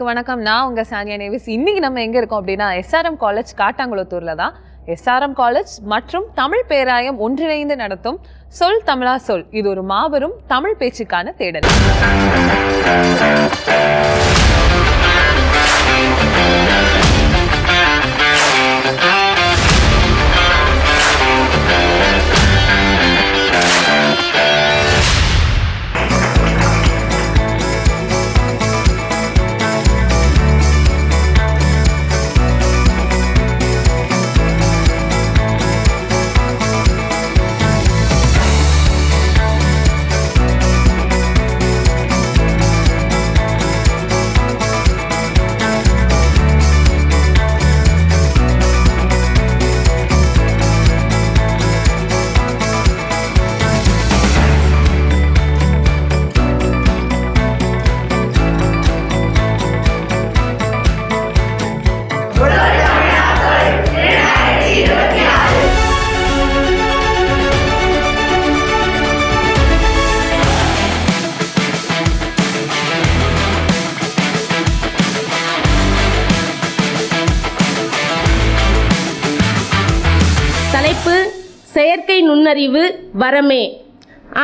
நேயர்களுக்கு வணக்கம். நான் உங்க சானியா நேவிஸ். இன்னைக்கு நம்ம எங்க இருக்கோம் அப்படின்னா SRM காலேஜ் காட்டாங்குளத்தூர்ல தான். SRM காலேஜ் மற்றும் தமிழ் பேராயம் ஒன்றிணைந்து நடத்தும் சொல் தமிழா சொல், இது ஒரு மாபெரும் தமிழ் பேச்சுக்கான தேடல். தலைப்பு செயற்கை நுண்ணறிவு வரமே.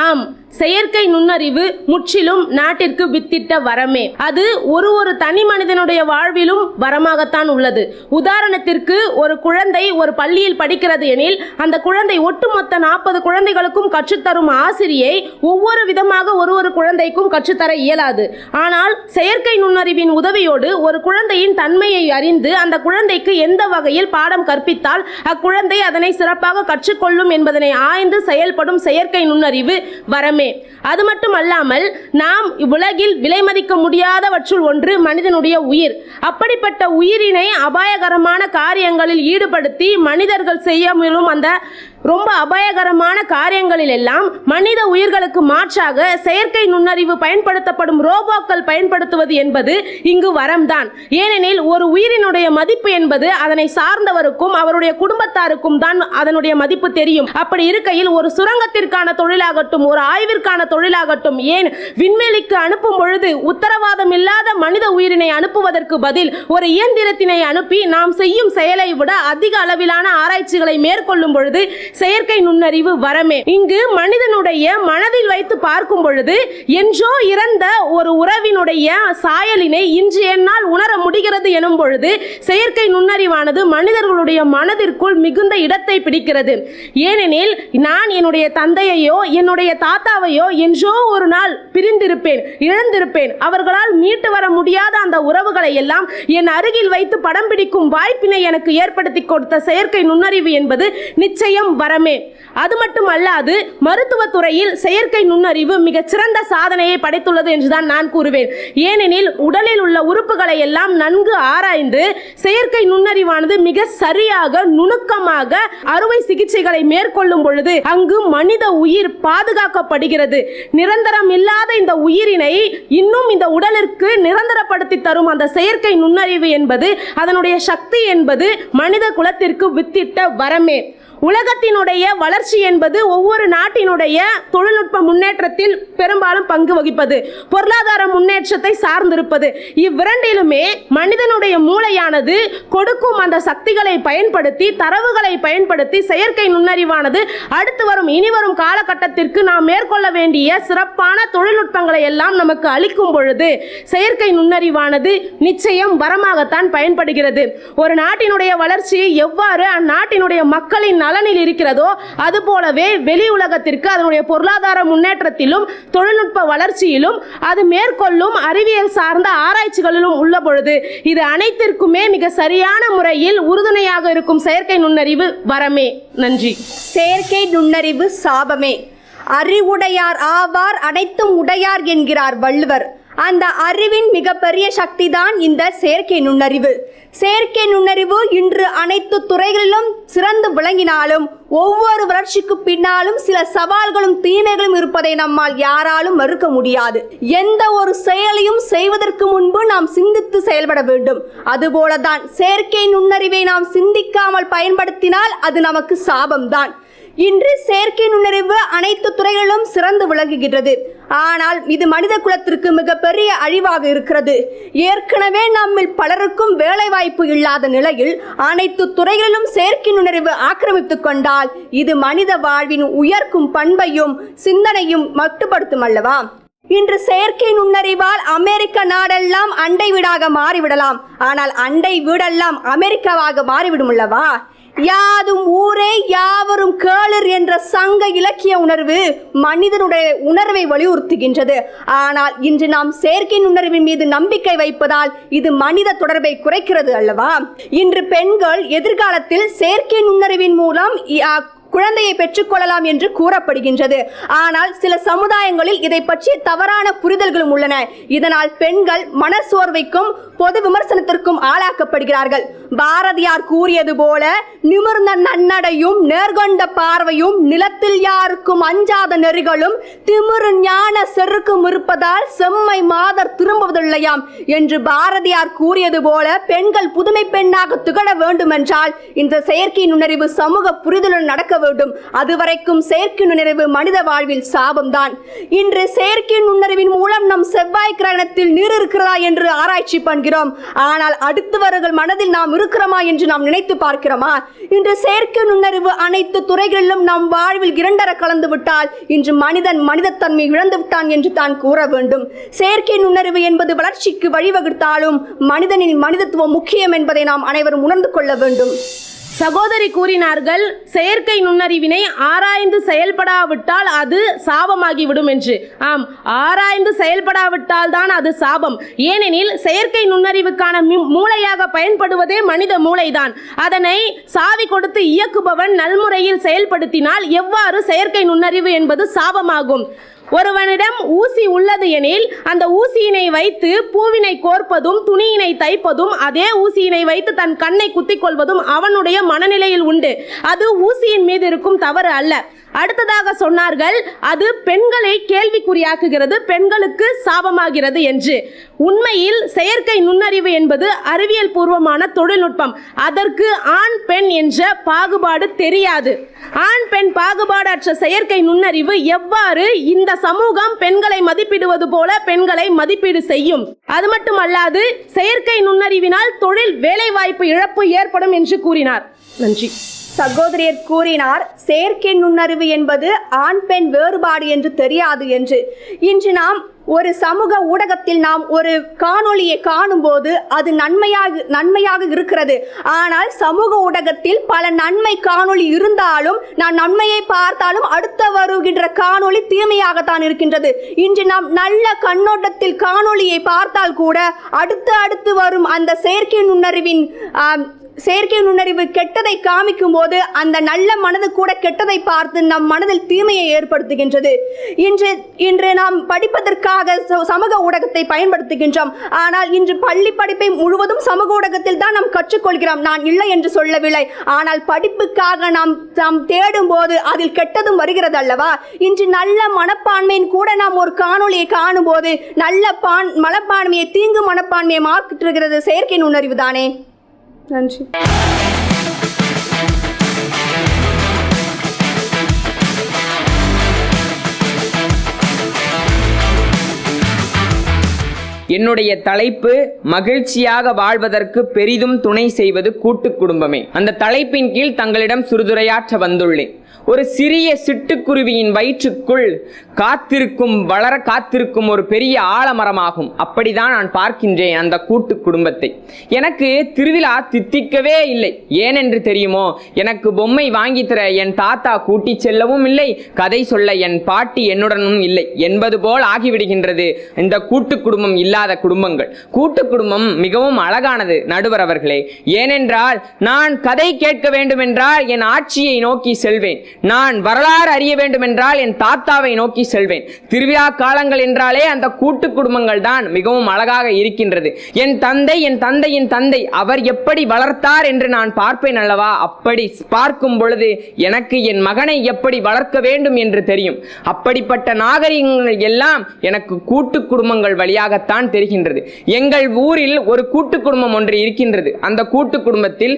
ஆம், செயற்கை நுண்ணறிவு முற்றிலும் நாட்டிற்கு வித்திட்ட வரமே. அது ஒரு தனி மனிதனுடைய வாழ்விலும் வரமாகத்தான் உள்ளது. உதாரணத்திற்கு, ஒரு குழந்தை ஒரு பள்ளியில் படிக்கிறது எனில் அந்த குழந்தை ஒட்டுமொத்த 40 குழந்தைகளுக்கும் கற்றுத்தரும் ஆசிரியை ஒவ்வொரு விதமாக ஒரு குழந்தைக்கும் கற்றுத்தர இயலாது. ஆனால் செயற்கை நுண்ணறிவின் உதவியோடு ஒரு குழந்தையின் தன்மையை அறிந்து அந்த குழந்தைக்கு எந்த வகையில் பாடம் கற்பித்தால் அக்குழந்தை அதனை சிறப்பாக கற்றுக்கொள்ளும் என்பதனை ஆய்ந்து செயல்படும் செயற்கை நுண்ணறிவு வரமே. அது மட்டுமல்லாமல், நாம் உலகில் விலை மதிக்க முடியாதவற்றுள் ஒன்று மனிதனுடைய உயிர். அப்படிப்பட்ட உயிரினை அபாயகரமான காரியங்களில் ஈடுபடுத்தி மனிதர்கள் செய்ய முயலும் அந்த ரொம்ப அபாயகரமான காரியங்களில் எல்லாம் மனித உயிர்களுக்கு மாற்றாக செயற்கை நுண்ணறிவு பயன்படுத்தப்படும் ரோபோக்கள் பயன்படுத்துவது என்பது இங்கு வரம்தான். ஏனெனில் ஒரு உயிரினுடைய மதிப்பு என்பது அதனை சார்ந்தவருக்கும் அவருடைய குடும்பத்தாருக்கும் தான் அதனுடைய மதிப்பு தெரியும். அப்படி இருக்கையில் ஒரு சுரங்கத்திற்கான தொழிலாகட்டும், ஒரு ஆய்விற்கான தொழிலாகட்டும், ஏன் விண்வெளிக்கு அனுப்பும் பொழுது உத்தரவாதம் இல்லாத மனித உயிரினை அனுப்புவதற்கு பதில் ஒரு இயந்திரத்தினை அனுப்பி நாம் செய்யும் செயலை விட அதிக அளவிலான ஆராய்ச்சிகளை மேற்கொள்ளும் பொழுது செயற்கை நுண்ணறிவு வரமே. இங்கு மனிதனுடைய மனதில் வைத்து பார்க்கும் பொழுது என்றோ இறந்த ஒரு உறவினுடைய சாயலினை இன்று என்னால் உணர முடிகிறது எனும் பொழுது செயற்கை நுண்ணறிவானது மனிதர்களுடைய மனதிற்குள் மிகுந்த இடத்தை பிடிக்கிறது. ஏனெனில் நான் என்னுடைய தந்தையையோ என்னுடைய தாத்தாவையோ என்றோ ஒரு நாள் பிரிந்திருப்பேன், இழந்திருப்பேன். அவர்களால் மீட்டு வர முடியாத அந்த உறவுகளை எல்லாம் என் அருகில் வைத்து படம் பிடிக்கும் வாய்ப்பினை எனக்கு ஏற்படுத்தி கொடுத்த செயற்கை நுண்ணறிவு என்பது நிச்சயம் வரமே. அது மட்டுமல்லாது, மருத்துவத்துறையில் செயற்கை நுண்ணறிவு மிகச் சிறந்த சாதனையை படைத்துள்ளது என்றுதான் நான் கூறுவேன். ஏனெனில் உடலில் உள்ள உறுப்புகளை எல்லாம் நன்கு ஆராய்ந்து செயற்கை நுண்ணறிவானது மிக சரியாக நுணுக்கமாக அறுவை சிகிச்சைகளை மேற்கொள்ளும் பொழுது அங்கு மனித உயிர் பாதுகாக்கப்படுகிறது. நிரந்தரம் இல்லாத இந்த உயிரினை இன்னும் இந்த உடலிற்கு நிரந்தரப்படுத்தி தரும் அந்த செயற்கை நுண்ணறிவு என்பது, அதனுடைய சக்தி என்பது மனித குலத்திற்கு வித்திட்ட வரமே. உலகத்தினுடைய வளர்ச்சி என்பது ஒவ்வொரு நாட்டினுடைய தொழில்நுட்ப முன்னேற்றத்தில் பெரும்பாலும் பங்கு வகிப்பது, பொருளாதார முன்னேற்றத்தை சார்ந்திருப்பது. இவ்விரண்டிலுமே மனிதனுடைய மூளையானது கொடுக்கும் அந்த சக்திகளை பயன்படுத்தி, தரவுகளை பயன்படுத்தி செயற்கை நுண்ணறிவானது அடுத்து வரும் இனிவரும் காலகட்டத்திற்கு நாம் மேற்கொள்ள வேண்டிய சிறப்பான தொழில்நுட்பங்களை எல்லாம் நமக்கு அளிக்கும் பொழுது செயற்கை நுண்ணறிவானது நிச்சயம் வரமாகத்தான் பயன்படுகிறது. ஒரு நாட்டினுடைய வளர்ச்சி எவ்வாறு அந்நாட்டினுடைய மக்களின் நலனில் இருக்கிறதோ அதுபோலவே வெளி உலகத்திற்கு அதனுடைய பொருளாதார முன்னேற்றத்திலும் தொழில்நுட்ப வளர்ச்சியிலும் அது மேற்கொள்ளும் அறிவியல் சார்ந்த ஆராய்ச்சிகளிலும் உள்ள பொழுது இது அனைத்திற்குமே மிக சரியான முறையில் உறுதுணையாக இருக்கும் செயற்கை நுண்ணறிவு வரமே. நன்றி. செயற்கை நுண்ணறிவு சாபமே. அறிவுடையார் ஆவார் அனைத்தும் உடையார் என்கிறார் வள்ளுவர். அந்த அறிவின் மிகப்பெரிய சக்தி தான் இந்த செயற்கை நுண்ணறிவு. செயற்கை நுண்ணறிவு இன்று அனைத்து துறைகளிலும் சிறந்து விளங்கினாலும் ஒவ்வொரு வளர்ச்சிக்கு பின்னாலும் சில சவால்களும் தீமைகளும் இருப்பதை நம்மால் யாராலும் மறுக்க முடியாது. எந்த ஒரு செயலையும் செய்வதற்கு முன்பு நாம் சிந்தித்து செயல்பட வேண்டும். அதுபோலதான் செயற்கை நுண்ணறிவை நாம் சிந்திக்காமல் பயன்படுத்தினால் அது நமக்கு சாபம்தான். இன்று செயற்கை நுண்ணறிவு அனைத்து துறைகளிலும் சிறந்து விளங்குகிறது. ஆனால் இது மனித குலத்திற்கு மிகப்பெரிய அழிவாக இருக்கிறது. ஏற்கனவே நம்மில் பலருக்கும் வேலைவாய்ப்பு இல்லாத நிலையில் அனைத்து துறைகளிலும் செயற்கை நுண்ணறிவு ஆக்கிரமித்துக் கொண்டால் இது மனித வாழ்வின் உயர்க்கும் பண்பையும் சிந்தனையும் மட்டுப்படுத்தும் அல்லவா? இன்று செயற்கை நுண்ணறிவால் அமெரிக்க நாடெல்லாம் அண்டை வீடாக மாறிவிடலாம். ஆனால் அண்டை வீடெல்லாம் அமெரிக்காவாக மாறிவிடும் அல்லவா? யாதும் ஊரே யாவரும் கேளர் என்ற சங்க இலக்கிய உணர்வு மனிதனுடைய உணர்வை வலியுறுத்துகின்றது. ஆனால் இன்று நாம் செயற்கை நுண்ணறிவின் மீது நம்பிக்கை வைப்பதால் இது மனித தொடர்பை குறைக்கிறது அல்லவா? இன்று பெண்கள் எதிர்காலத்தில் செயற்கை நுண்ணறிவின் மூலம் குழந்தையை பெற்றுக்கொள்ளலாம் என்று கூறப்படுகின்றது. ஆனால் சில சமுதாயங்களில் இதை பற்றிய தவறான புரிதல்களும் உள்ளன. இதனால் பெண்கள் மனசோர்வைக்கும் பொது விமர்சனத்திற்கும் ஆளாக்கப்படுகிறார்கள். பாரதியார் கூறியது போல, நிமிர்ந்த நன்னடையும் நேர்கொண்ட பார்வையும் நிலத்தில் யாருக்கும் அஞ்சாத நெறிகளும் திமிரு ஞான செருக்கும் இருப்பதால் செம்மை மாதர் திரும்புவதில்லையாம் என்று பாரதியார் கூறியது போல பெண்கள் புதுமை பெண்ணாக திகழ வேண்டுமென்றால் இந்த செயற்கை நுண்ணறிவு சமூக புரிதலுடன் நடக்க வேண்டும். அதுவரைக்கும் செயற்கை நுண்ணறிவு மனித வாழ்வில் சாபம்தான். இன்று செயற்கை நுண்ணறிவின் மூலம் நம் செவ்வாய் கிரகணத்தில் நீர் இருக்கிறதா என்று ஆராய்ச்சி பண்ணுகிறோம். ஆனால் அடுத்தவர்கள் மனதில் நாம் இருக்கிறோமா என்று நாம் நினைத்து பார்க்கிறோமா? இன்று செயற்கை நுண்ணறிவு அனைத்து துறைகளிலும் நம் வாழ்வில் இரண்டர கலந்து விட்டால் இன்று மனிதன் மனிதத்தன்மை இழந்து விட்டான் என்று தான் கூற வேண்டும். செயற்கை நுண்ணறிவு என்பது வளர்ச்சிக்கு வழிவகுத்தாலும் மனிதனின் மனிதத்துவம் முக்கியம் என்பதை நாம் அனைவரும் உணர்ந்து கொள்ள வேண்டும். சகோதரி கூறினார்கள், செயற்கை நுண்ணறிவினை ஆராய்ந்து செயல்படாவிட்டால் அது சாபமாகிவிடும் என்று. ஆம், ஆராய்ந்து செயல்படாவிட்டால் தான் அது சாபம். ஏனெனில் செயற்கை நுண்ணறிவுக்கான மூளையாக பயன்படுவதே மனித மூளைதான். அதனை சாவி கொடுத்து இயக்குபவன் நல்முறையில் செயல்படுத்தினால் எவ்வாறு செயற்கை நுண்ணறிவு என்பது சாபமாகும்? ஒருவனிடம் ஊசி உள்ளது எனில் அந்த ஊசியினை வைத்து பூவினை கோர்ப்பதும் துணியினை தைப்பதும் அதே ஊசியினை வைத்து தன் கண்ணை குத்திக் கொள்வதும் அவனுடைய மனநிலையில் உண்டு. அது ஊசியின் மீது இருக்கும் தவறு அல்ல. அடுத்ததாக சொன்னார்கள், அது பெண்களை கேள்விக்குறியாக்குகிறது, பெண்களுக்கு சாபமாகிறது என்று. உண்மையில் செயற்கை நுண்ணறிவு என்பது அறிவியல் பூர்வமான தொழில்நுட்பம். அதற்கு ஆண் பெண் என்ற பாகுபாடு தெரியாது. ஆண் பெண் பாகுபாடற்ற செயற்கை நுண்ணறிவு எவ்வாறு இந்த சமூகம் பெண்களை மதிப்பிடுவது போல பெண்களை மதிப்பீடு செய்யும்? அது மட்டுமல்லாது செயற்கை நுண்ணறிவினால் தொழில் வேலைவாய்ப்பு இழப்பு ஏற்படும் என்று கூறினார். நன்றி. சகோதரியர் கூறினார், செயற்கை நுண்ணறிவு என்பது ஆண் பெண் வேறுபாடு என்று தெரியாது என்று. இன்று நாம் ஒரு சமூக ஊடகத்தில் நாம் ஒரு காணொளியை காணும்போது அது நன்மையாக இருக்கிறது. ஆனால் சமூக ஊடகத்தில் பல நன்மை காணொளி இருந்தாலும் நான் நன்மையை பார்த்தாலும் அடுத்த வருகின்ற காணொளி தீமையாகத்தான் இருக்கின்றது. இன்று நாம் நல்ல கண்ணோட்டத்தில் காணொளியை பார்த்தால் கூட அடுத்து வரும் அந்த செயற்கை நுண்ணறிவு கெட்டதை காமிக்கும் போது அந்த நல்ல மனது கூட கெட்டதை பார்த்து நம் மனதில் தீமையை ஏற்படுத்துகின்றது. இன்று நாம் படிப்பதற்காக சமூக ஊடகத்தை பயன்படுத்துகின்றோம். ஆனால் இன்று பள்ளி படிப்பை முழுவதும் சமூக ஊடகத்தில் தான் நாம் கற்றுக்கொள்கிறோம். நான் இல்லை என்று சொல்லவில்லை. ஆனால் படிப்புக்காக நாம் தேடும் போது அதில் கெட்டதும் வருகிறது அல்லவா? இன்று நல்ல மனப்பான்மையின் கூட நாம் ஒரு காணொளியை காணும் போது நல்ல மனப்பான்மையை தீங்கு மனப்பான்மையை மாற்றுகிறது செயற்கை நுண்ணறிவு தானே. நன்றி. என்னுடைய தலைப்பு மகிழ்ச்சியாக வாழ்வதற்கு பெரிதும் துணை செய்வது கூட்டு குடும்பமே. அந்த தலைப்பின் கீழ் தங்களிடம் சிறுதுரையாற்ற வந்துள்ளேன். ஒரு சிறிய சிட்டுக்குருவியின் வயிற்றுக்குள் வளர காத்திருக்கும் ஒரு பெரிய ஆலமரமாகும். அப்படிதான் நான் பார்க்கின்றேன் அந்த கூட்டு குடும்பத்தை. எனக்கு திருவிழா தித்திக்கவே இல்லை. ஏனென்று தெரியுமோ? எனக்கு பொம்மை வாங்கி தர என் தாத்தா கூட்டி செல்லவும் இல்லை, கதை சொல்ல என் பாட்டி என்னுடனும் இல்லை என்பது போல் ஆகிவிடுகின்றது இந்த கூட்டு குடும்பம் இல்லாத குடும்பங்கள். கூட்டு குடும்பம் மிகவும் அழகானது நடுவர் அவர்களே. ஏனென்றால் நான் கதை கேட்க வேண்டுமென்றால் என் ஆட்சியை நோக்கி செல்வேன். நான் வரலாறு அறிய வேண்டுமென்றால் என் தாத்தாவை நோக்கி செல்வேன். திருவிழா காலங்கள் என்றாலே அந்த கூட்டு குடும்பங்கள் தான் மிகவும் அழகாக இருக்கின்றது. என் தந்தையின் தந்தை அவர் எப்படி வளர்த்தார் என்று நான் பார்ப்பேன் அல்லவா? அப்படி பார்க்கும் பொழுது எனக்கு என் மகனை எப்படி வளர்க்க வேண்டும் என்று தெரியும். அப்படிப்பட்ட நாகரிகங்கள் எல்லாம் எனக்கு கூட்டு குடும்பங்கள் வழியாகத்தான் தெரிகின்றது. எங்கள் ஊரில் ஒரு கூட்டு குடும்பம் ஒன்று இருக்கின்றது. அந்த கூட்டு குடும்பத்தில்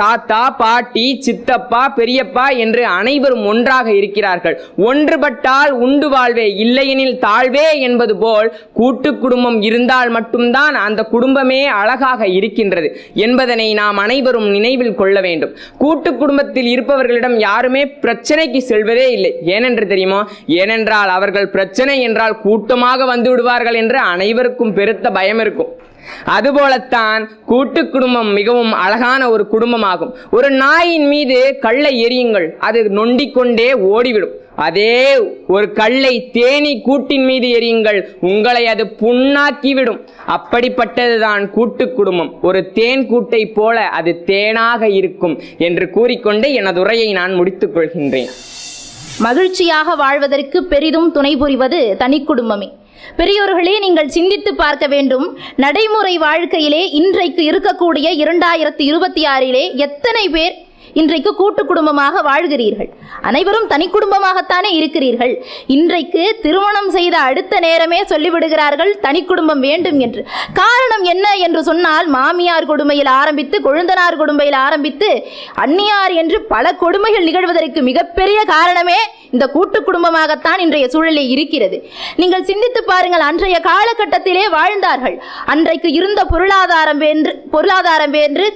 தாத்தா, பாட்டி, சித்தப்பா, பெரியப்பா என்று அனைவரும் ஒன்றாக இருக்கிறார்கள். ஒன்றுபட்டால் உண்டு வாழ்வே, இல்லையெனில் தாழ்வே என்பது போல் கூட்டு குடும்பம் இருந்தால் மட்டும்தான் அந்த குடும்பமே அழகாக இருக்கின்றது என்பதனை நாம் அனைவரும் நினைவில் கொள்ள வேண்டும். கூட்டு குடும்பத்தில் இருப்பவர்களிடம் யாருமே பிரச்சனைக்கு செல்வதே இல்லை. ஏனென்று தெரியுமா? ஏனென்றால் அவர்கள் பிரச்சனை என்றால் கூட்டமாக வந்து விடுவார்கள் என்று அனைவருக்கும் பெருத்த பயம் இருக்கும். அதுபோலத்தான் கூட்டு குடும்பம் மிகவும் அழகான ஒரு குடும்பமாகும். ஒரு நாயின் மீது கல்லை எறியுங்கள், அது நொண்டிக்கொண்டே ஓடிவிடும். அதே ஒரு கல்லை தேனீ கூட்டின் மீது எறியுங்கள், உங்களை அது புண்ணாக்கிவிடும். அப்படிப்பட்டதுதான் கூட்டு குடும்பம். ஒரு தேன் கூட்டை போல அது தேனாக இருக்கும் என்று கூறிக்கொண்டு எனது உரையை நான் முடித்துக் கொள்கின்றேன். மகிழ்ச்சியாக வாழ்வதற்கு பெரிதும் துணை புரிவது தனி குடும்பமே. பெரியோர்களே, நீங்கள் சிந்தித்து பார்க்க வேண்டும். நடைமுறை வாழ்க்கையிலே இன்றைக்கு இருக்கக்கூடிய 2026 எத்தனை பேர் இன்றைக்கு கூட்டு குடும்பமாக வாழ்கிறீர்கள்? அனைவரும் தனி குடும்பமாகத்தானே இருக்கிறீர்கள். இன்றைக்கு திருமணம் செய்த அடுத்த நேரமே சொல்லிவிடுகிறார்கள் தனி குடும்பம் வேண்டும் என்று. காரணம் என்ன என்று சொன்னால், மாமியார் கொடுமையில் ஆரம்பித்து கொழுந்தனார் கொடுமையில் ஆரம்பித்து அந்நியார் என்று பல கொடுமைகள் நிகழ்வதற்கு மிகப்பெரிய காரணமே இந்த கூட்டு குடும்பமாகத்தான் இன்றைய சூழலில் இருக்கிறது. நீங்கள் சிந்தித்து பாருங்கள், அன்றைய காலகட்டத்திலே வாழ்ந்தார்கள். அன்றைக்கு இருந்த பொருளாதாரம் வேறு,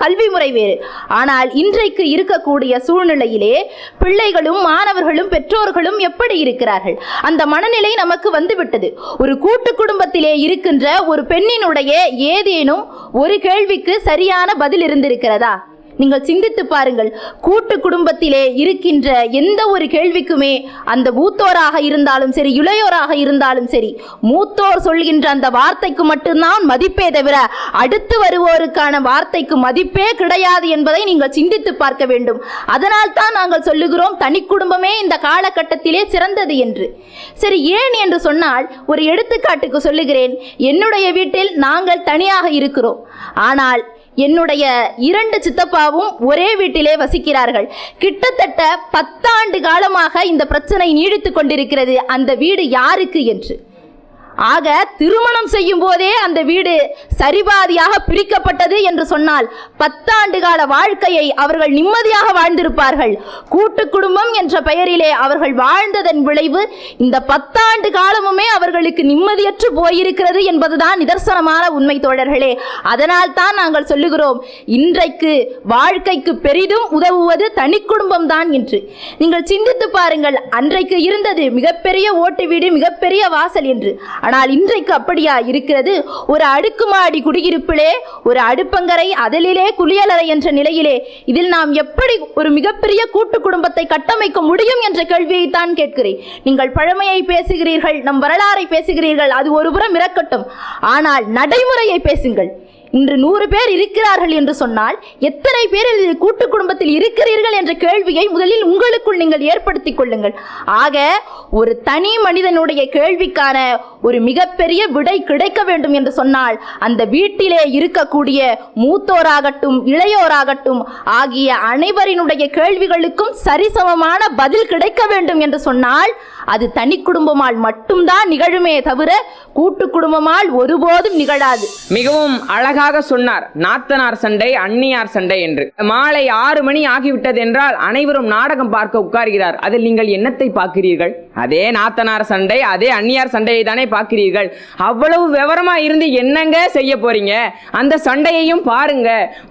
கல்வி முறை வேறு. ஆனால் இன்றைக்கு இருக்கக்கூடிய சூழ்நிலையிலே பிள்ளைகளும் மாணவர்களும் பெற்றோர்களும் எப்படி இருக்கிறார்கள்? அந்த மனநிலை நமக்கு வந்துவிட்டது. ஒரு கூட்டு குடும்பத்திலே இருக்கின்ற ஒரு பெண்ணினுடைய ஏதேனும் ஒரு கேள்விக்கு சரியான பதில் இருந்திருக்கிறதா? நீங்கள் சிந்தித்து பாருங்கள். கூட்டு குடும்பத்திலே இருக்கின்ற எந்த ஒரு கேள்விக்குமே அந்த மூத்தோராக இருந்தாலும் சரி, இளையோராக இருந்தாலும் சரி, மூத்தோர் சொல்கின்ற அந்த வார்த்தைக்கு மட்டும்தான் மதிப்பே தவிர அடுத்து வருவோருக்கான வார்த்தைக்கு மதிப்பே கிடையாது என்பதை நீங்கள் சிந்தித்து பார்க்க வேண்டும். அதனால் தான் நாங்கள் சொல்லுகிறோம் தனி குடும்பமே இந்த காலகட்டத்திலே சிறந்தது என்று. சரி, ஏன் என்று சொன்னால் ஒரு எடுத்துக்காட்டுக்கு சொல்லுகிறேன். என்னுடைய வீட்டில் நாங்கள் தனியாக இருக்கிறோம். ஆனால் என்னுடைய 2 சித்தப்பாவும் ஒரே வீட்டிலே வசிக்கிறார்கள். கிட்டத்தட்ட 10 ஆண்டு காலமாக இந்த பிரச்சனை நீடித்துக் கொண்டிருக்கிறது. அந்த வீடு யாருக்கு என்று. ஆக திருமணம் செய்யும் போதே அந்த வீடு சரிபாதியாக பிரிக்கப்பட்டது என்று சொன்னால் 10 ஆண்டு கால வாழ்க்கையை அவர்கள் நிம்மதியாக வாழ்ந்திருப்பார்கள். கூட்டு குடும்பம் என்ற பெயரிலே அவர்கள் வாழ்ந்ததன் விளைவு இந்த 10 ஆண்டு காலமுமே அவர்களுக்கு நிம்மதியற்று போயிருக்கிறது என்பதுதான் நிதர்சனமான உண்மை தோழர்களே. அதனால் தான் நாங்கள் சொல்லுகிறோம், இன்றைக்கு வாழ்க்கைக்கு பெரிதும் உதவுவது தனி குடும்பம் தான் என்று. நீங்கள் சிந்தித்து பாருங்கள், அன்றைக்கு இருந்தது மிகப்பெரிய ஓட்டு வீடு, மிகப்பெரிய வாசல் என்று. ஆனால் இன்றைக்கு அப்படியா இருக்கிறது? ஒரு அடுக்குமாடி குடியிருப்பிலே ஒரு அடுப்பங்கரை, அதிலே குளியலறை என்ற நிலையிலே இதில் நாம் எப்படி ஒரு மிகப்பெரிய கூட்டு குடும்பத்தை கட்டமைக்க முடியும் என்ற கேள்வியை தான் கேட்கிறேன். நீங்கள் பழமையை பேசுகிறீர்கள், நம் வரலாறை பேசுகிறீர்கள், அது ஒருபுறம் இருக்கட்டும். ஆனால் நடைமுறையை பேசுங்கள். இன்று 100 பேர் இருக்கிறார்கள் என்று சொன்னால் எத்தனை பேர் கூட்டு குடும்பத்தில் இருக்கிறீர்கள் என்ற கேள்வியை முதலில் உங்களுக்குள் நீங்கள் ஏற்படுத்திக் கொள்ளுங்கள். ஆக ஒரு தனி மனிதனுடைய கேள்விக்கான ஒரு மிகப்பெரிய விடை கிடைக்க வேண்டும் என்று சொன்னால் அந்த வீட்டிலே இருக்கக்கூடிய மூத்தோராகட்டும் இளையோராகட்டும் ஆகிய அனைவரினுடைய கேள்விகளுக்கும் சரிசமமான பதில் கிடைக்க வேண்டும் என்று சொன்னால் அது தனி குடும்பமால் மட்டும்தான் நிகழுமே தவிர கூட்டு குடும்பமால் ஒருபோதும் நிகழாது. மிகவும் அழகாக சொன்னார், நாத்தனார் சண்டை அந்நியார் சண்டை என்று. மாலை 6 மணி ஆகிவிட்டது என்றால் அனைவரும் நாடகம் பார்க்க உட்கார்கிறார். அதில் நீங்கள் என்னத்தை பார்க்கிறீர்கள்? அதே நாத்தனார் சண்டை, அதே அந்நியார் சண்டையை தானே பார்க்கிறீர்கள். அவ்வளவு விவரமா இருந்து என்னங்க செய்ய போறீங்க? அந்த சண்டையையும் பாருங்க.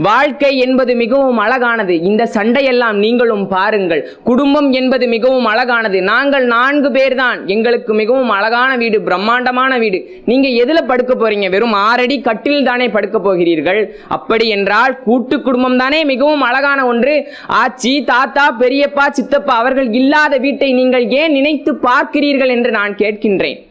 வாழ்க்கை என்பது மிகவும் அழகானது. இந்த சண்டையெல்லாம் நீங்களும் பாருங்கள். குடும்பம் என்பது மிகவும் அழகானது. நாங்கள் 4 பேர் தான். எங்களுக்கு மிகவும் அழகான வீடு, பிரம்மாண்டமான வீடு. நீங்க எதுல படுக்க போறீங்க? வெறும் 6 அடி கட்டில் தானே படுக்க போகிறீர்கள். அப்படி என்றால் கூட்டு குடும்பம் தானே மிகவும் அழகான ஒன்று. ஆச்சி, தாத்தா, பெரியப்பா, சித்தப்பா அவர்கள் இல்லாத வீட்டை நீங்கள் ஏன் நினைத்து பார்க்கிறீர்கள் என்று நான் கேட்கின்றேன்.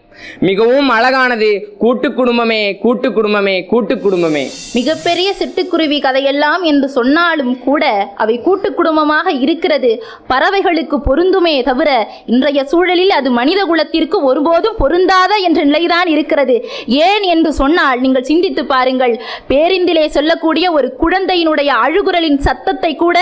மிகவும் அழகானது கூட்டு குடும்பமே, கூட்டு குடும்பமே, கூட்டு குடும்பமே. மிகப்பெரிய சிட்டுக்குருவி கதையெல்லாம் என்று சொன்னாலும் கூட அவை கூட்டு குடும்பமாக இருக்கிறது. பறவைகளுக்கு பொருந்துமே தவிர இன்றைய சூழலில் அது மனித குலத்திற்கு ஒருபோதும் பொருந்தாத என்ற நிலைதான் இருக்கிறது. ஏன் என்று சொன்னால் நீங்கள் சிந்தித்து பாருங்கள். பேருந்திலே சொல்லக்கூடிய ஒரு குழந்தையினுடைய அழுகுரலின் சத்தத்தை கூட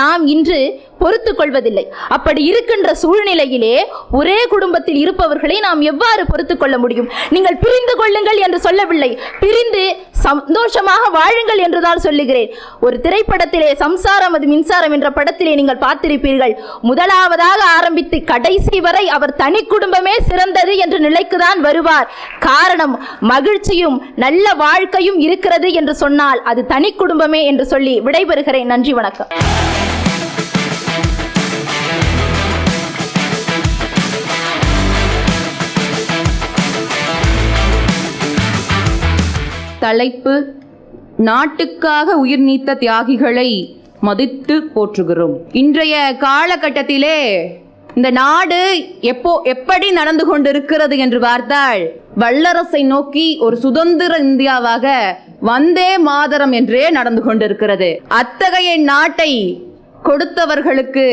நாம் இன்று பொறுத்துக் கொள்வதில்லை. அப்படி இருக்கின்ற சூழ்நிலையிலே ஒரே குடும்பத்தில் இருப்பவர்களை நாம் எவ்வாறு பொறுத்துக் கொள்ள முடியும்? நீங்கள் பிரிந்து கொள்ளுங்கள் என்று சொல்லவில்லை, பிரிந்து சந்தோஷமாக வாழுங்கள் என்றுதான் சொல்லுகிறேன். ஒரு திரைப்படத்திலே சம்சாரம் அது மின்சாரம் என்ற படத்திலே நீங்கள் பார்த்திருப்பீர்கள். முதலாவதாக ஆரம்பித்து கடைசி வரை அவர் தனி குடும்பமே சிறந்தது என்ற நிலைக்குதான் வருவார். காரணம், மகிழ்ச்சியும் நல்ல வாழ்க்கையும் இருக்கிறது என்று சொன்னால் அது தனி குடும்பமே என்று சொல்லி விடைபெறுகிறேன். நன்றி, வணக்கம். தலைப்பு: நாட்டுக்காக உயிர் நீத்த தியாகிகளை மதித்து போற்றுகிறோம். இன்றைய காலகட்டத்திலே இந்த நாடு எப்படி நடந்து கொண்டிருக்கிறது என்று பார்த்தால், வல்லரசை நோக்கி ஒரு சுதந்திர இந்தியாவாக வந்தே மாதரம் என்றே நடந்து கொண்டிருக்கிறது. அத்தகைய நாட்டை கொடுத்தவர்களுக்கு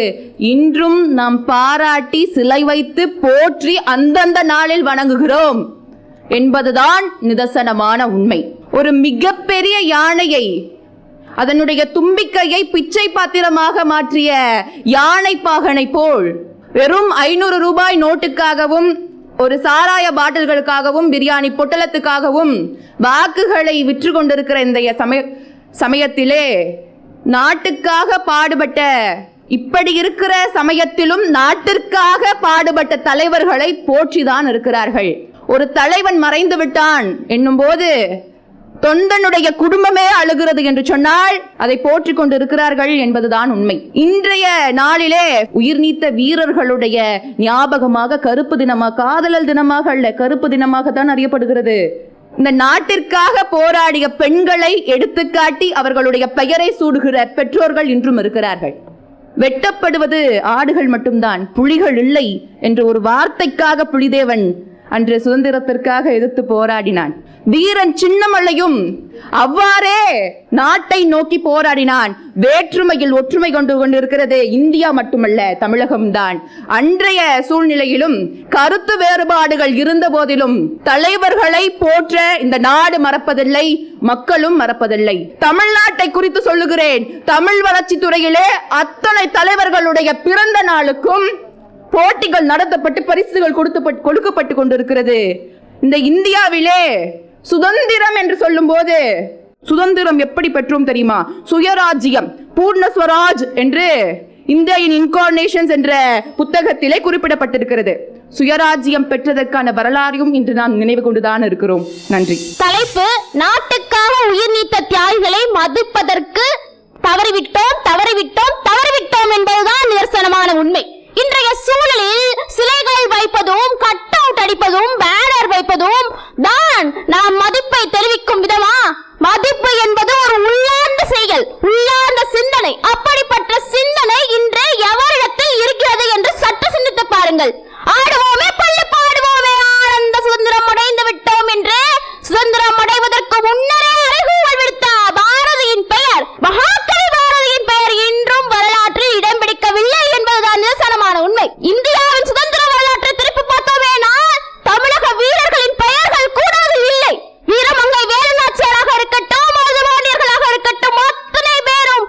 இன்றும் நாம் பாராட்டி சிலை வைத்து போற்றி அந்தந்த நாளில் வணங்குகிறோம் என்பதுதான் நிதர்சனமான உண்மை. ஒரு மிகப்பெரிய யானையை, அதனுடைய தும்பிக்கையை பிச்சை பாத்திரமாக மாற்றிய யானை பாகனை போல் வெறும் 500 ரூபாய் நோட்டுக்காகவும் ஒரு சாராய பாட்டில்களுக்காகவும் பிரியாணி பொட்டலத்துக்காகவும் வாக்குகளை விற்று கொண்டிருக்கிற இந்த சமயத்திலே நாட்டுக்காக பாடுபட்ட, இப்படி இருக்கிற சமயத்திலும் நாட்டிற்காக பாடுபட்ட தலைவர்களை போற்றிதான் இருக்கிறார்கள். ஒரு தலைவன் மறைந்து விட்டான் என்னும் போது தொண்டனுடைய குடும்பமே அழுகிறது என்று சொன்னால் அதை போற்றிக் கொண்டிருக்கிறார்கள் என்பதுதான் உண்மை. இன்றைய நாளிலே உயிர் நீத்த வீரர்களுடைய ஞாபகமாக கருப்பு தினமாக, காதலர் தினமாக அல்ல, கருப்பு தினமாக தான் அறியப்படுகிறது. இந்த நாட்டிற்காக போராடிய பெண்களை எடுத்துக்காட்டி அவர்களுடைய பெயரை சூடுகிற பெற்றோர்கள் இன்றும் இருக்கிறார்கள். வெட்டப்படுவது ஆடுகள் மட்டும்தான், புலிகள் இல்லை என்ற ஒரு வார்த்தைக்காக புலிதேவன் அன்று சுதந்திரத்திற்காக எதிர்த்து போராடினான். வீரன் சின்னமலையும் அவ்வாறே நாட்டை நோக்கி போராடினான். வேற்றுமையில் ஒற்றுமை கொண்டு கொண்டிருக்கிறது இந்தியா மட்டுமல்ல, தமிழகம்தான். அன்றைய சூழ்நிலையிலும் கருத்து வேறுபாடுகள் இருந்த போதிலும் தலைவர்களை போற்ற இந்த நாடு மறப்பதில்லை, மக்களும் மறப்பதில்லை. தமிழ்நாட்டை குறித்து சொல்லுகிறேன். தமிழ் வளர்ச்சி துறையிலே அத்தனை தலைவர்களுடைய பிறந்த நாளுக்கும் போட்டிகள் நடத்தப்பட்டு பரிசுகள் கொடுக்கப்பட்டு கொண்டிருக்கிறது. இந்த இந்தியாவிலே சுதந்திரம் என்று சொல்லும் போது சுதந்திரம் எப்படி பெற்றோம் தெரியுமா? சுயராஜ்யம், பூர்ண ஸ்வராஜ் என்று இந்தியன் இன்கார்னேஷன்ஸ் என்ற புத்தகத்திலே குறிப்பிடப்பட்டிருக்கிறது. சுயராஜ்யம் பெற்றதற்கான வரலாறையும் இன்று நாம் நினைவு கொண்டுதான் இருக்கிறோம். நன்றி. தலைப்பு: நாட்டுக்காக உயிர் நீத்த தியாகிகளை மதிப்பதற்கு தவறிவிட்டோம் என்பதுதான் நிதர்சனமான உண்மை. இன்றைய சூழலில் சிலைகள் வைப்பதும், கட் அவுட் அடிப்பதும், பேனர் வைப்பதும் தான் நாம் மதிப்பை தெரிவிக்கும் விதமா? மதிப்பு என்பது ஒரு உள்ளார்ந்த செயல், உள்ளார்ந்த சிந்தனை. அப்படிப்பட்ட சிந்தனை இன்று எவரிடத்தில் இருக்கிறது என்று சற்று சிந்தித்து பாருங்கள். ஆடுவோமே பள்ளி பாடுவோமே, ஆனந்த சுதந்திரம் அடைந்து விட்டோம் என்று சுதந்திரம் அடைவதற்கு முன்னரே அறைகூவல் விடுத்த பாரதியின் பெயர், மகாகவி பாரதியின் பெயர் இன்றும் வரலாற்றில் இடம் பிடிக்கவில்லை என்பதுதான் நிதர்சனமான உண்மை. இந்தியாவின் சுதந்திர வரலாற்றை திருப்பி பார்த்தோமேனால் தமிழக வீரர்களின் பெயர்கள் கூட இல்லை. வீரமங்கை வேலுநாச்சியாராக இருக்கட்டும், மருதுபாண்டியர்களாக இருக்கட்டும், அத்தனை பேரும்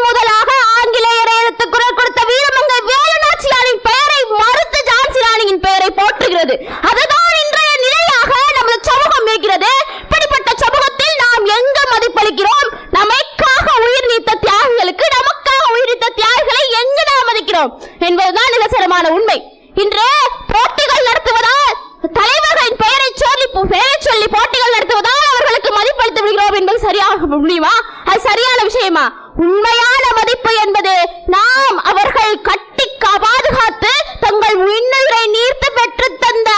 முதலாக ஆங்கிலேயரை எடுத்து குரல் கொடுத்த வீரமங்கை வேலுநாச்சியாரின் பெயரை மறுத்து ஜான்சி ராணியின் பெயரை போற்றுகிறது. அதுதான் இன்றைய நிலையாக நமது சமூகம் இருக்கிறது. இப்படிப்பட்ட சமூகத்தில் நாம் எங்க மதிப்பளிக்கிறோம்? நமக்காக உயிர் நீத்த தியாகிகளுக்கு, நமக்காக உயிர் நீத்த தியாகிகளை எங்கு நாம் மதிக்கிறோம் என்பதுதான் நிதர்சனமான உண்மை. இன்று போட்டிகள் நடத்துவதால், தலைவர்களின் பெயரை சொல்லி போட்டிகள் நடத்துவதால் அவர்களுக்கு மதிப்பளித்து விடுகிறோம் என்பது சரியாக முடியுமா? அது சரியான விஷயமா? உண்மையான மதிப்பு என்பது நாம் அவர்கள் கட்டி பாதுகாத்து தங்கள் இன்னுயிரை நீர்த்து பெற்று தந்த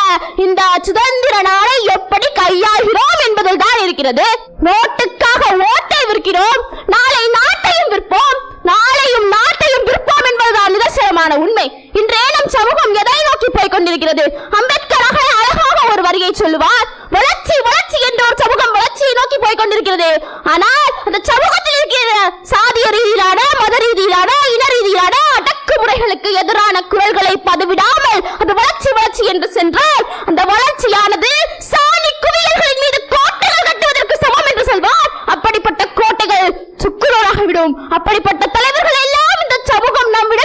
இந்த சுதந்திர நாளை எப்படி கையாகிறோம் என்பதில் தான் இருக்கிறது. நோட்டுக்காக ஓட்டை விற்கிறோம், நாளை நாட்டையும் விற்போம், நாளையும் நாட்டையும் விற்போம் என்பதுதான் நிதர்சனமான உண்மை. இன்றே நம் சமூகம் எதை நோக்கி போய் கொண்டிருக்கிறது? அம்பேத்கர் அழகாக ஒரு வரியை சொல்லுவார், வளர்ச்சி வளர்ச்சி என்ற ஒரு சமூகம் வளர்ச்சியை நோக்கி போய் கொண்டிருக்கிறது. ஆனால் அந்த சமூகத்தில் இருக்கிற சாதிய ரீதியிலான, மத ரீதியிலான, இன ரீதியிலான அடக்குமுறைகளுக்கு எதிரான குரல்களை பதிவிடாமல் அது வளர்ச்சி வளர்ச்சி என்று சென்றால் அந்த வளர்ச்சியானது சாதி குவியல்களின் மீது கோட்டைகள் கட்டுவதற்கு சமம் என்று சொல்வார். அப்படிப்பட்ட கோட்டைகள் சுக்குநூறாகிவிடும். அப்படிப்பட்ட தலைவர்கள் எல்லாம் இந்த சமூகம் நம்மிடம்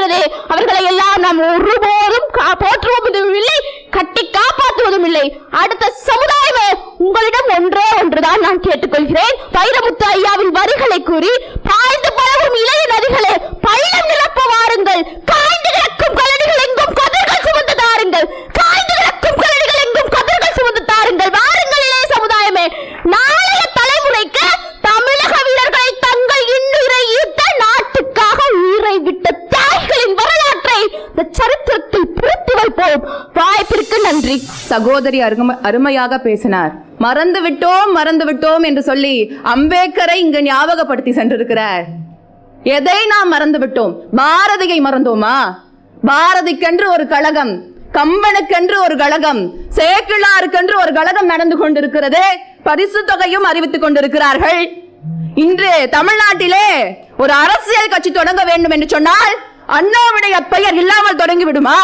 இருக்கிறது. அவர்களை எல்லாம் நாம் ஒருபோதும் போற்றுவதும் இல்லை, கட்டி காப்பாற்றுவதும் இல்லை. அடுத்த சமுதாயமே, உங்களிடம் ஒன்றே ஒன்றுதான் நான் கேட்டுக்கொள்கிறேன். வைரமுத்து ஐயாவின் வரிகளை கூறி, பாய்ந்து பழகும் இளைய நதிகளே பள்ளம் நிரப்ப வாருங்கள், காய்ந்து கிடக்கும் கழனிகள் எங்கும் கதிர்கள் சுமந்து தாருங்கள், காய்ந்து கிடக்கும் கழனிகள் எங்கும் கதிர்கள் சுமந்து தாருங்கள். வாருங்கள் இளைய சமுதாயமே, நாளைய தலைமுறைக்கு தமிழக வீரர்களை தங்கள் இன்னுயிரை ஈட்ட நாட்டுக்காக உயிரை விட்ட தாய்களின் வரலாற்றை இந்த சரித்திரத்தில் புரட்டி வைப்போம். வாய்ப்பிற்கு நன்றி. சகோதரி அருமையாக பேசினார். மறந்து விட்டோம் என்று சொல்லி அம்பேத்கரை இங்கு ஞாபகப்படுத்தி சென்றிருக்கிறார். எதை நாம் மறந்து விட்டோம்? பாரதியை மறந்தோமா? பாரதிக்கென்று ஒரு கழகம், கம்பனுக்கென்று ஒரு கழகம், சேக்கிழாருக்கென்று ஒரு கழகம் நடந்து கொண்டிருக்கிறது. பரிசு தொகையும் அறிவித்துக் கொண்டிருக்கிறார்கள். இன்று தமிழ்நாட்டிலே ஒரு அரசியல் கட்சி தொடங்க வேண்டும் என்று சொன்னால் அண்ணாவுடைய பெயர் இல்லாமல் தொடங்கி விடுமா?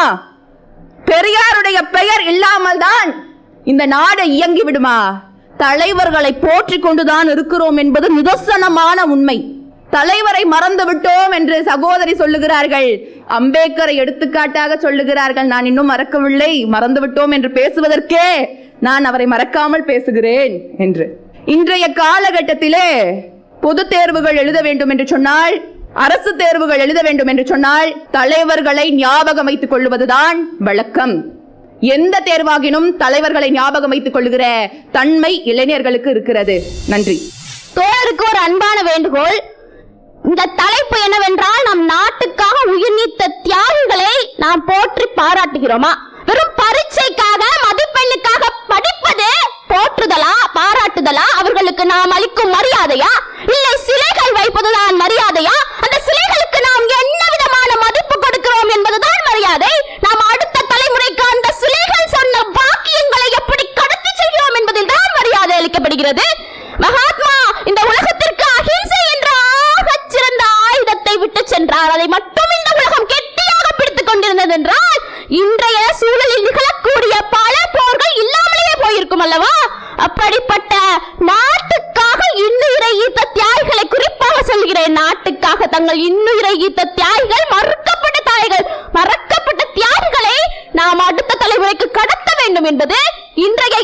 பெரியாருடைய பெயர் இல்லாமல் தான் இந்த நாடு இயங்கி விடுமா? தலைவர்களை போற்றிக் கொண்டுதான் இருக்கிறோம் என்பது நிதர்சனமான உண்மை. தலைவரை மறந்து விட்டோம் என்று சகோதரி சொல்லுகிறார்கள். அம்பேத்கரை எடுத்துக்காட்டாக சொல்லுகிறார்கள். நான் இன்னும் மறக்கவில்லை, மறந்து விட்டோம் என்று பேசுவதற்கே நான் அவரை மறக்காமல் பேசுகிறேன் என்று. இன்றைய காலகட்டத்திலே பொது தேர்வுகள் எழுத வேண்டும் என்று சொன்னால், அரசு தேர்வுகள் எழுத வேண்டும் என்று சொன்னால் தலைவர்களை ஞாபகம் வைத்துக் கொள்வதுதான் வழக்கம். எந்த தேர்வாகினும் தலைவர்களை ஞாபகம் வைத்துக் கொள்ளுகிற தன்மை இளைஞர்களுக்கு இருக்கிறது. நன்றி. தோழருக்கு ஒரு அன்பான வேண்டுகோள். இந்த தலைப்பு என்னவென்றால், நம் நாட்டுக்காக உயிர் நீத்த தியாகிகளை நாம் போற்றி பாராட்டுகிறோமா? வெறும் பரீட்சைக்காக மதிப்பெண்ணுக்காக படிப்பது போற்றுதலா, பாராட்டுதலா? அவர்களுக்கு நாம் அளிக்கும் மரியாதையா, இல்லை சிலைகள் வைப்பதுதான் மரியாதையா? அந்த சிலைகளுக்கு நாம் என்ன விதமான மதிப்பு கொடுக்கிறோம் என்பதுதான் மரியாதை. நாம் அடுத்த தலைமுறைக்கு அந்த சிலைகள் சொன்ன பாக்கியங்களை எப்படி கடத்தி செல்கிறோம் என்பதில் தான் மரியாதை அளிக்கப்படுகிறது. மகாத்மா இந்த உலகத்திற்கு அஹிம்சை என்ற ஆகச் சிறந்த ஆயுதத்தை விட்டு சென்றார். அதை மட்டும் இந்த உலகம் கெட்டியாக பிடித்துக் கொண்டிருந்தது என்றால் இன்றைய சூழலில் நிகழக்கூடிய பல போர்கள் இல்லாமலேயே போயிருக்கும் அல்லவா? அப்படிப்பட்ட நாட்டுக்காக இன்னுயிரை ஈத்த தியாகிகளை குறிப்பாக சொல்கிறேன். நாட்டுக்காக தங்கள் இன்னுயிரை ஈத்த தியாகிகள், மறுக்கப்பட்ட தாய்கள், மறக்கப்பட்ட தியாகிகளை நாம் அடுத்த தலைமுறைக்கு கடத்த வேண்டும் என்பது இன்றைய